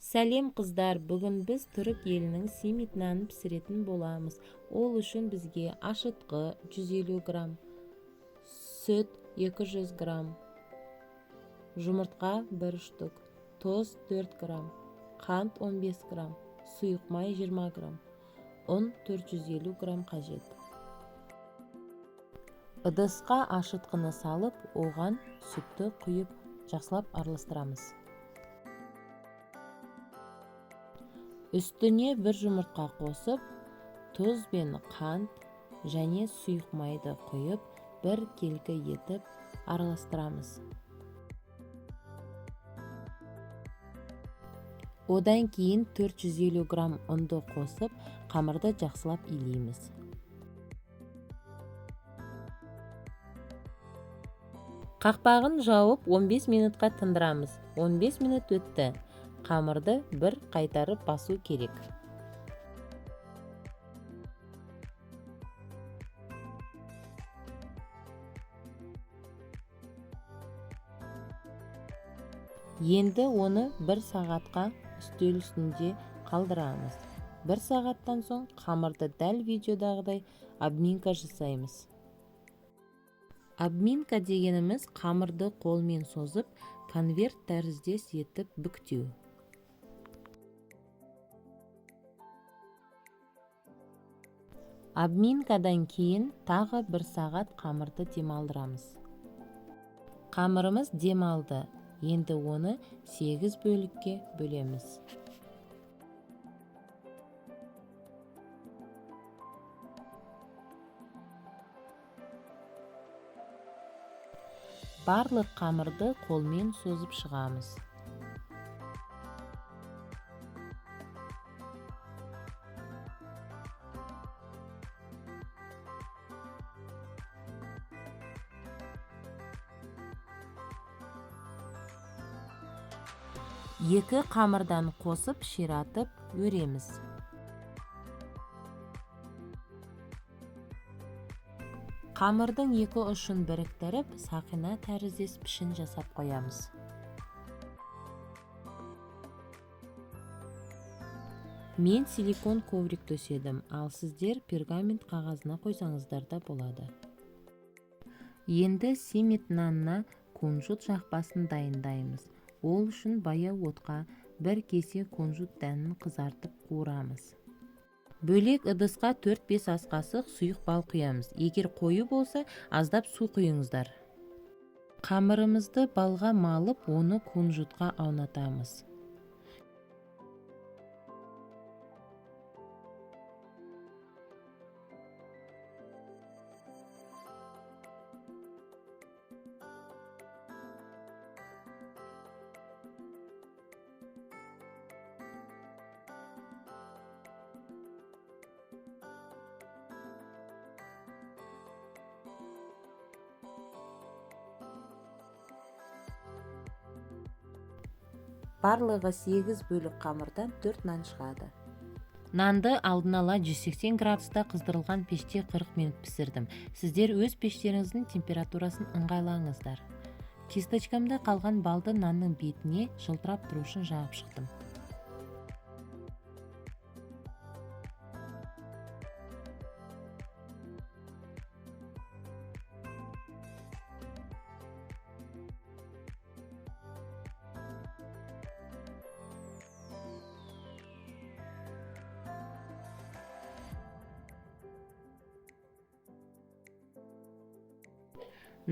Сәлем қыздар, бүгін біз түрік елінің симит нанын пісіретін боламыз. Ол үшін бізге ашытқы 150 грамм, сүт 200 грамм, жұмыртқа 1 штук, тоз 4 грамм, қант 15 грамм, сұйық май 20 грамм, ұн 450 грамм қажет. Ыдысқа ашытқыны салып, оған сүтті құйып, жақсылап араластырамыз. Үстіне бір жұмыртқа қосып, тұз бен қант және сұйық майды қойып, бір келкі етіп араластырамыз. Одан кейін 450 грамм ұнды қосып, қамырды жақсылап илейміз. Қақпағын жауып 15 минутқа тындырамыз. 15 минут өтті. Қамырды бір қайтарып басу керек. Енді оны 1 сағатқа үстел үстінде қалдырамыз. 1 сағаттан соң қамырды дәл видеодағыдай обминка жасаймыз. Обминка дегеніміз қамырды қолмен созып, конверт тәріздес етіп бүктеу. Обминкадан кейін тағы 1 сағат қамырды демалдырамыз. Қамырымыз демалды. Енді оны 8 бөлікке бөлеміз. Барлық қамырды қолмен созып шығамыз. Екі қамырдан қосып ширатып өреміз. Қамырдың екі ұшын біріктіріп, сақина тәріздес пішін жасап қоямыз. Мен силикон коврик төседім, ал сіздер пергамент қағазына қойсаңыздар да болады. Енді симит нанына кунжут жақпасын дайындаймыз. Ол үшін баяу отқа 1 кесе кунжут дәнін қызартып қуырамыз. Бөлек ыдысқа 4-5 ас қасық сұйық бал құямыз. Егер қою болса, аздап су құйыңыздар. Қамырымызды балға малып, оны кунжутқа аунатамыз. Барлығы 8 бөлік қамырдан 4 нан шығады. Нанды алдын ала 180 градуста қыздырылған пеште 40 минут пісірдім. Сіздер өз пештеріңіздің температурасын ыңғайлаңыздар. Кисточкамда қалған балды нанның бетіне жылтырап тұру үшін жағып шықтым.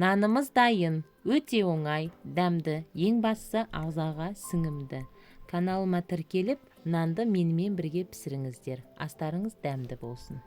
Нанымыз дайын, өте оңай, дәмді, ең бастысы ағзаға сіңімді. Каналыма тіркеліп, нанды менімен бірге пісіріңіздер. Астарыңыз дәмді болсын.